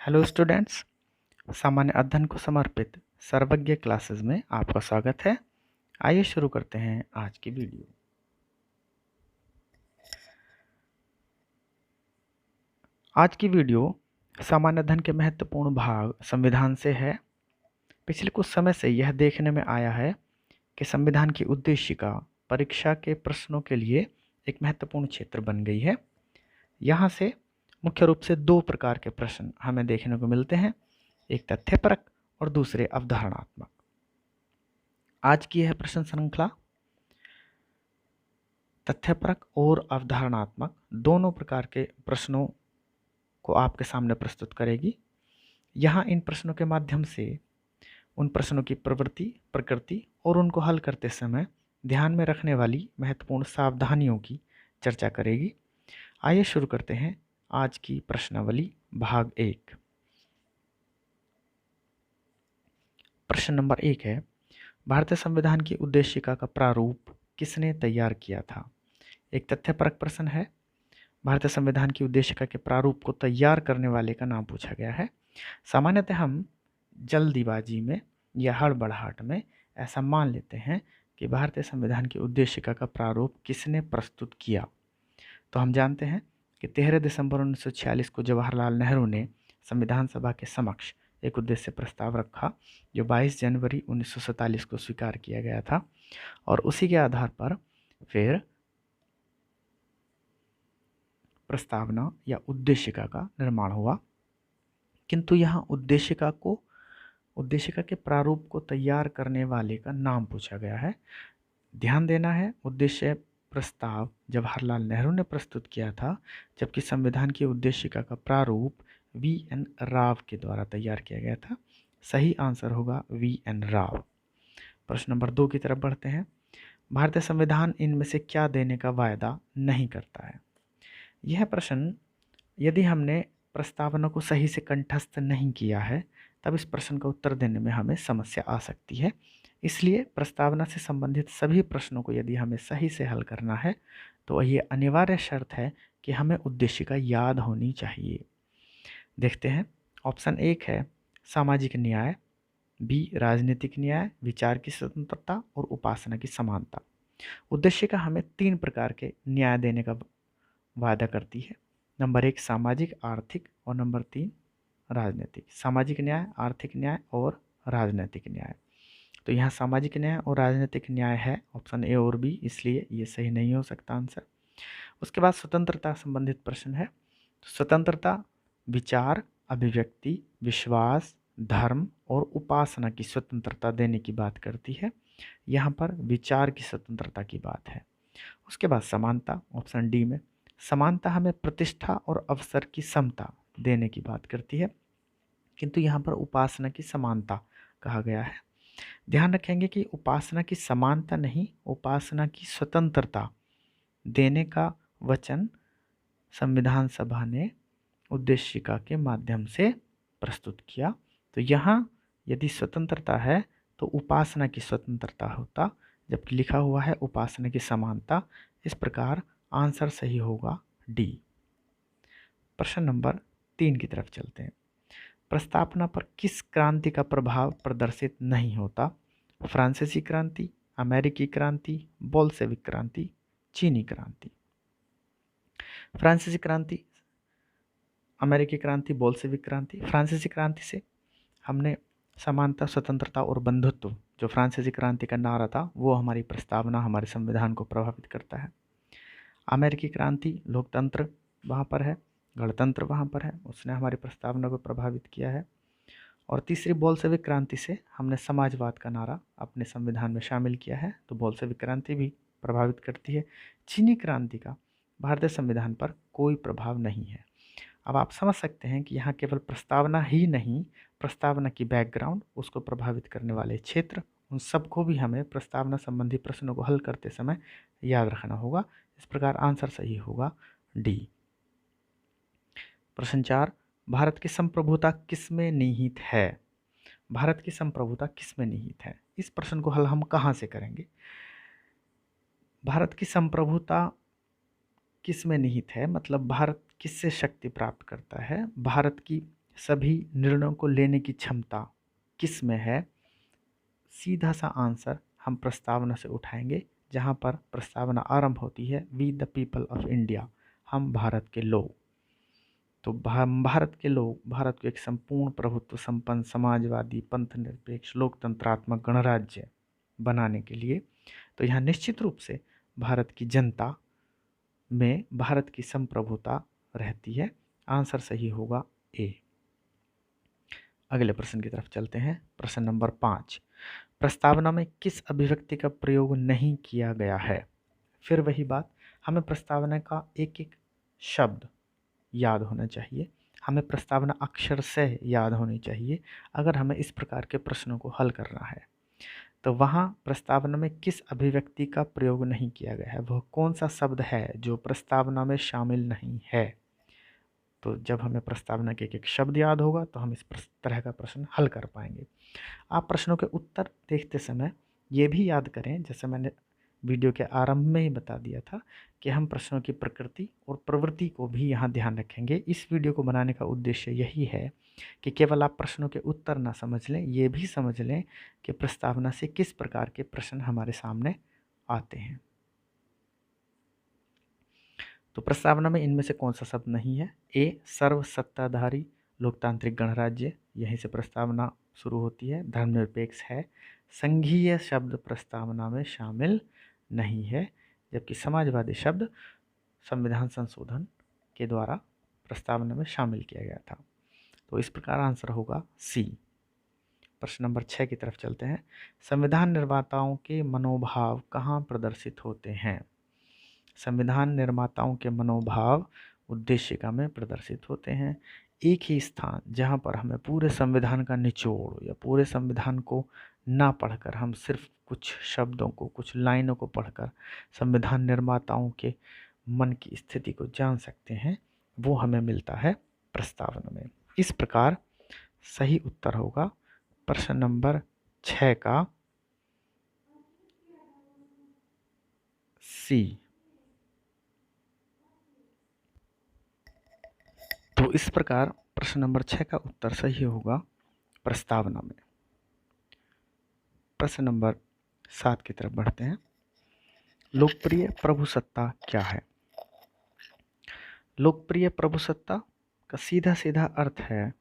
Hello students, सामान्य अध्ययन को समर्पित सर्वज्ञ क्लासेस में आपका स्वागत है। आइए शुरू करते हैं आज की वीडियो। आज की वीडियो सामान्य अध्ययन के महत्वपूर्ण भाग संविधान से है। पिछले कुछ समय से यह देखने में आया है कि संविधान की उद्देशिका परीक्षा के प्रश्नों के लिए एक महत्वपूर्ण क्षेत्र बन गई है। यहाँ से मुख्य रूप से दो प्रकार के प्रश्न हमें देखने को मिलते हैं, एक तथ्यपरक और दूसरे अवधारणात्मक। आज की यह प्रश्न श्रृंखला तथ्यपरक और अवधारणात्मक दोनों प्रकार के प्रश्नों को आपके सामने प्रस्तुत करेगी। यहाँ इन प्रश्नों के माध्यम से उन प्रश्नों की प्रवृत्ति, प्रकृति और उनको हल करते समय ध्यान में रखने वाली महत्वपूर्ण सावधानियों की चर्चा करेगी। आइए शुरू करते हैं आज की प्रश्नावली भाग 1। प्रश्न नंबर 1 है, भारतीय संविधान की उद्देशिका का प्रारूप किसने तैयार किया था? एक तथ्यपरक प्रश्न है। भारतीय संविधान की उद्देशिका के प्रारूप को तैयार करने वाले का नाम पूछा गया है। सामान्यतः हम जल्दीबाजी में या हड़बड़ाहट में ऐसा मान लेते हैं कि भारतीय संविधान की उद्देशिका का प्रारूप किसने प्रस्तुत किया। तो हम जानते हैं कि 13 दिसंबर 1946 को जवाहरलाल नेहरू ने संविधान सभा के समक्ष एक उद्देश्य प्रस्ताव रखा, जो 22 जनवरी 1947 को स्वीकार किया गया था और उसी के आधार पर फिर प्रस्तावना या उद्देशिका का निर्माण हुआ। किंतु यहाँ उद्देशिका के प्रारूप को तैयार करने वाले का नाम पूछा गया है। ध्यान देना है, उद्देश्य प्रस्ताव जवाहरलाल नेहरू ने प्रस्तुत किया था, जबकि संविधान की उद्देशिका का प्रारूप वी.एन. राव के द्वारा तैयार किया गया था। सही आंसर होगा वी.एन. राव। प्रश्न नंबर 2 की तरफ बढ़ते हैं। भारतीय संविधान इनमें से क्या देने का वायदा नहीं करता है? यह प्रश्न, यदि हमने प्रस्तावना को सही से कंठस्थ नहीं किया है, तब इस प्रश्न का उत्तर देने में हमें समस्या आ सकती है। इसलिए प्रस्तावना से संबंधित सभी प्रश्नों को यदि हमें सही से हल करना है, तो ये अनिवार्य शर्त है कि हमें उद्देशिका याद होनी चाहिए। देखते हैं। ऑप्शन 1 है सामाजिक न्याय, बी राजनीतिक न्याय, विचार की स्वतंत्रता और उपासना की समानता। उद्देशिका हमें 3 प्रकार के न्याय देने का वादा करती है। नंबर 1 सामाजिक, आर्थिक और नंबर 3 राजनीतिक। सामाजिक न्याय, आर्थिक न्याय और राजनीतिक न्याय। तो यहाँ सामाजिक न्याय और राजनीतिक न्याय है ऑप्शन ए और बी, इसलिए ये सही नहीं हो सकता आंसर। उसके बाद स्वतंत्रता संबंधित प्रश्न है। स्वतंत्रता विचार, अभिव्यक्ति, विश्वास, धर्म और उपासना की स्वतंत्रता देने की बात करती है। यहाँ पर विचार की स्वतंत्रता की बात है। उसके बाद समानता, ऑप्शन डी में समानता हमें प्रतिष्ठा और अवसर की समता देने की बात करती है, किंतु यहाँ पर उपासना की समानता कहा गया है। ध्यान रखेंगे कि उपासना की समानता नहीं, उपासना की स्वतंत्रता देने का वचन संविधान सभा ने उद्देशिका के माध्यम से प्रस्तुत किया। तो यहाँ यदि स्वतंत्रता है तो उपासना की स्वतंत्रता होता, जबकि लिखा हुआ है उपासना की समानता। इस प्रकार आंसर सही होगा डी। प्रश्न नंबर 3 की तरफ चलते हैं। प्रस्तावना पर किस क्रांति का प्रभाव प्रदर्शित नहीं होता? फ्रांसीसी क्रांति, अमेरिकी क्रांति, बोल्शेविक क्रांति, चीनी क्रांति। फ्रांसीसी क्रांति, अमेरिकी क्रांति, बोल्शेविक क्रांति। फ्रांसीसी क्रांति से हमने समानता, स्वतंत्रता और बंधुत्व, जो फ्रांसीसी क्रांति का नारा था, वो हमारी प्रस्तावना, हमारे संविधान को प्रभावित करता है। अमेरिकी क्रांति, लोकतंत्र वहाँ पर है, गणतंत्र वहाँ पर है, उसने हमारी प्रस्तावना को प्रभावित किया है। और तीसरी बोल्शेविक क्रांति से हमने समाजवाद का नारा अपने संविधान में शामिल किया है, तो बोल्शेविक क्रांति भी प्रभावित करती है। चीनी क्रांति का भारतीय संविधान पर कोई प्रभाव नहीं है। अब आप समझ सकते हैं कि यहाँ केवल प्रस्तावना ही नहीं, प्रस्तावना की बैकग्राउंड, उसको प्रभावित करने वाले क्षेत्र, उन सबको भी हमें प्रस्तावना संबंधी प्रश्नों को हल करते समय याद रखना होगा। इस प्रकार आंसर सही होगा डी। प्रश्न 4, भारत की संप्रभुता किसमें निहित है? भारत की संप्रभुता किसमें निहित है? इस प्रश्न को हल हम कहाँ से करेंगे? भारत की संप्रभुता किसमें निहित है मतलब भारत किससे शक्ति प्राप्त करता है? भारत की सभी निर्णयों को लेने की क्षमता किस में है? सीधा सा आंसर हम प्रस्तावना से उठाएंगे, जहाँ पर प्रस्तावना आरंभ होती है, we the people of India, हम भारत के लोग। तो भारत के लोग भारत को एक संपूर्ण प्रभुत्व संपन्न समाजवादी पंथ निरपेक्ष लोकतंत्रात्मक गणराज्य बनाने के लिए, तो यहाँ निश्चित रूप से भारत की जनता में भारत की संप्रभुता रहती है। आंसर सही होगा ए। अगले प्रश्न की तरफ चलते हैं। प्रश्न नंबर 5, प्रस्तावना में किस अभिव्यक्ति का प्रयोग नहीं किया गया है? फिर वही बात, हमें प्रस्तावना का एक एक शब्द याद होना चाहिए, हमें प्रस्तावना अक्षर से याद होनी चाहिए अगर हमें इस प्रकार के प्रश्नों को हल करना है। तो वहाँ प्रस्तावना में किस अभिव्यक्ति का प्रयोग नहीं किया गया है, वह कौन सा शब्द है जो प्रस्तावना में शामिल नहीं है? तो जब हमें प्रस्तावना के एक एक शब्द याद होगा तो हम इस तरह का प्रश्न हल कर पाएंगे। आप प्रश्नों के उत्तर देखते समय ये भी याद करें, जैसे मैंने वीडियो के आरंभ में ही बता दिया था कि हम प्रश्नों की प्रकृति और प्रवृत्ति को भी यहाँ ध्यान रखेंगे। इस वीडियो को बनाने का उद्देश्य यही है कि केवल आप प्रश्नों के उत्तर ना समझ लें, ये भी समझ लें कि प्रस्तावना से किस प्रकार के प्रश्न हमारे सामने आते हैं। तो प्रस्तावना में इनमें से कौन सा शब्द नहीं है? ए, सर्वसत्ताधारी लोकतांत्रिक गणराज्य, यहीं से प्रस्तावना शुरू होती है। धर्मनिरपेक्ष है। संघीय शब्द प्रस्तावना में शामिल नहीं है, जबकि समाजवादी शब्द संविधान संशोधन के द्वारा प्रस्तावना में शामिल किया गया था। तो इस प्रकार आंसर होगा सी। प्रश्न नंबर 6 की तरफ चलते हैं। संविधान निर्माताओं के मनोभाव कहाँ प्रदर्शित होते हैं? संविधान निर्माताओं के मनोभाव उद्देशिका में प्रदर्शित होते हैं। एक ही स्थान जहाँ पर हमें पूरे संविधान का निचोड़ या पूरे संविधान को ना पढ़कर हम सिर्फ कुछ शब्दों को, कुछ लाइनों को पढ़कर संविधान निर्माताओं के मन की स्थिति को जान सकते हैं, वो हमें मिलता है प्रस्तावना में। इस प्रकार सही उत्तर होगा प्रश्न नंबर 6 का सी। तो इस प्रकार प्रश्न नंबर 6 का उत्तर सही होगा प्रस्तावना में। प्रश्न नंबर 7 की तरफ बढ़ते हैं। लोकप्रिय प्रभुसत्ता क्या है? लोकप्रिय प्रभुसत्ता का सीधा सीधा अर्थ है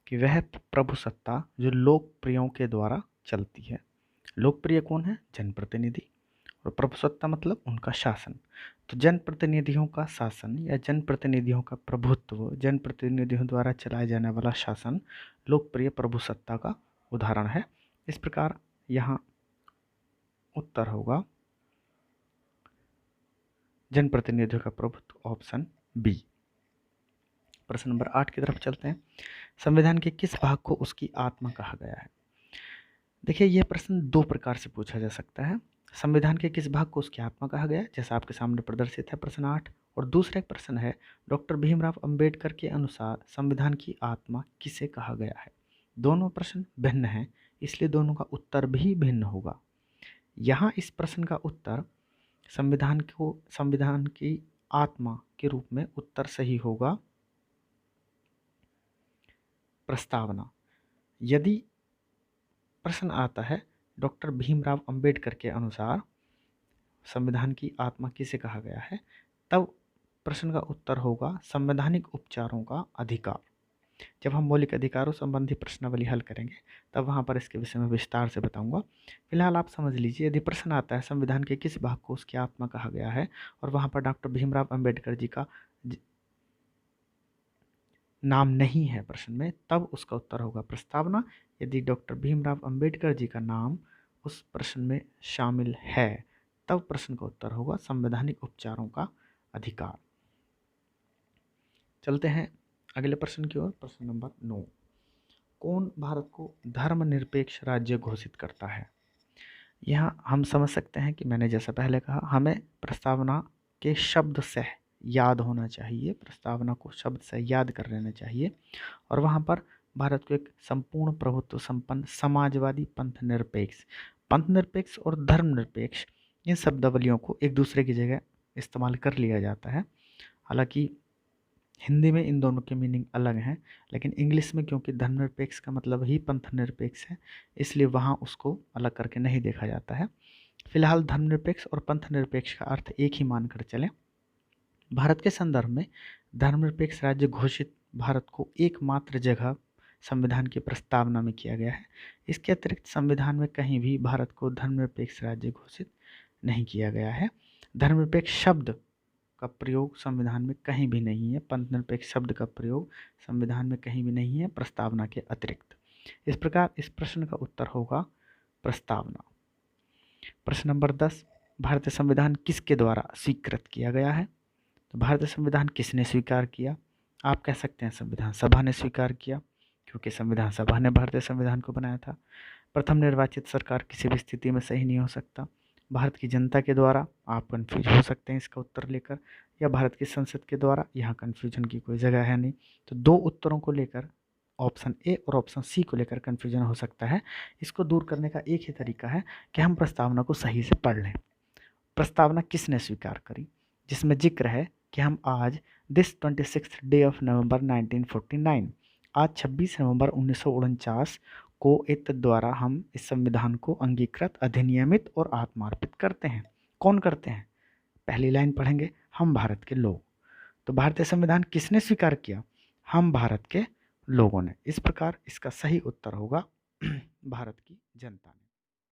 कि वह प्रभुसत्ता जो लोकप्रियों के द्वारा चलती है। लोकप्रिय कौन है? जनप्रतिनिधि, और प्रभुसत्ता मतलब उनका शासन। तो जनप्रतिनिधियों का शासन या जनप्रतिनिधियों का प्रभुत्व, जनप्रतिनिधियों द्वारा चलाया जाने वाला शासन लोकप्रिय प्रभुसत्ता का उदाहरण है। इस प्रकार यहाँ उत्तर होगा जनप्रतिनिधियों का प्रभुत्व, ऑप्शन बी। प्रश्न नंबर 8 की तरफ चलते हैं। संविधान के किस भाग को उसकी आत्मा कहा गया है? देखिए, यह प्रश्न दो प्रकार से पूछा जा सकता है। संविधान के किस भाग को उसकी आत्मा कहा गया है, जैसा आपके सामने प्रदर्शित है प्रश्न 8, और दूसरा एक प्रश्न है डॉक्टर भीमराव अंबेडकर के अनुसार संविधान की आत्मा किसे कहा गया है। दोनों प्रश्न भिन्न हैं, इसलिए दोनों का उत्तर भी भिन्न होगा। यहाँ इस प्रश्न का उत्तर संविधान की आत्मा के रूप में उत्तर सही होगा प्रस्तावना। यदि प्रश्न आता है डॉक्टर भीमराव अंबेडकर के अनुसार संविधान की आत्मा किसे कहा गया है, तब प्रश्न का उत्तर होगा संवैधानिक उपचारों का अधिकार। जब हम मौलिक अधिकारों संबंधी प्रश्नावली हल करेंगे तब वहाँ पर इसके विषय में विस्तार से बताऊंगा। फिलहाल आप समझ लीजिए, यदि प्रश्न आता है संविधान के किस भाग को उसकी आत्मा कहा गया है और वहाँ पर डॉक्टर भीमराव अंबेडकर जी का नाम नहीं है प्रश्न में, तब उसका उत्तर होगा प्रस्तावना। यदि डॉक्टर भीमराव अंबेडकर जी का नाम उस प्रश्न में शामिल है तब प्रश्न का उत्तर होगा संवैधानिक उपचारों का अधिकार। चलते हैं अगले प्रश्न की ओर। प्रश्न नंबर 9, कौन भारत को धर्मनिरपेक्ष राज्य घोषित करता है? यहाँ हम समझ सकते हैं कि मैंने जैसा पहले कहा, हमें प्रस्तावना के शब्द से याद होना चाहिए, प्रस्तावना को शब्द से याद कर लेना चाहिए, और वहाँ पर भारत को एक संपूर्ण प्रभुत्व संपन्न समाजवादी पंथ निरपेक्ष और धर्मनिरपेक्ष, इन शब्दावलियों को एक दूसरे की जगह इस्तेमाल कर लिया जाता है। हालांकि हिंदी में इन दोनों के मीनिंग अलग हैं, लेकिन इंग्लिश में क्योंकि धर्मनिरपेक्ष का मतलब ही पंथ निरपेक्ष है, इसलिए वहाँ उसको अलग करके नहीं देखा जाता है। फिलहाल धर्मनिरपेक्ष और पंथ निरपेक्ष का अर्थ एक ही मानकर चलें। भारत के संदर्भ में धर्मनिरपेक्ष राज्य घोषित भारत को एकमात्र जगह संविधान की प्रस्तावना में किया गया है। इसके अतिरिक्त संविधान में कहीं भी भारत को धर्मनिरपेक्ष राज्य घोषित नहीं किया गया है। धर्मनिरपेक्ष शब्द का प्रयोग संविधान में कहीं भी नहीं है। पंथ निरपेक्ष शब्द का प्रयोग संविधान में कहीं भी नहीं है प्रस्तावना के अतिरिक्त। इस प्रकार इस प्रश्न का उत्तर होगा प्रस्तावना। प्रश्न नंबर 10, भारतीय संविधान किसके द्वारा स्वीकृत किया गया है? तो भारतीय संविधान किसने स्वीकार किया? आप कह सकते हैं संविधान सभा ने स्वीकार किया, क्योंकि संविधान सभा ने भारतीय संविधान को बनाया था। प्रथम निर्वाचित सरकार किसी भी स्थिति में सही नहीं हो सकता। भारत की जनता के द्वारा, आप कन्फ्यूज हो सकते हैं इसका उत्तर लेकर, या भारत की संसद के द्वारा, यहाँ कन्फ्यूजन की कोई जगह है नहीं। तो दो उत्तरों को लेकर, ऑप्शन ए और ऑप्शन सी को लेकर कन्फ्यूजन हो सकता है। इसको दूर करने का एक ही तरीका है कि हम प्रस्तावना को सही से पढ़ लें। प्रस्तावना किसने स्वीकार करी? जिसमें जिक्र है कि हम आज दिस 26 डे ऑफ नवंबर 1949, आज 26 नवंबर 1949 को एतद द्वारा हम इस संविधान को अंगीकृत, अधिनियमित और आत्मार्पित करते हैं। कौन करते हैं? पहली लाइन पढ़ेंगे, हम भारत के लोग। तो भारतीय संविधान किसने स्वीकार किया? हम भारत के लोगों ने। इस प्रकार इसका सही उत्तर होगा भारत की जनता ने।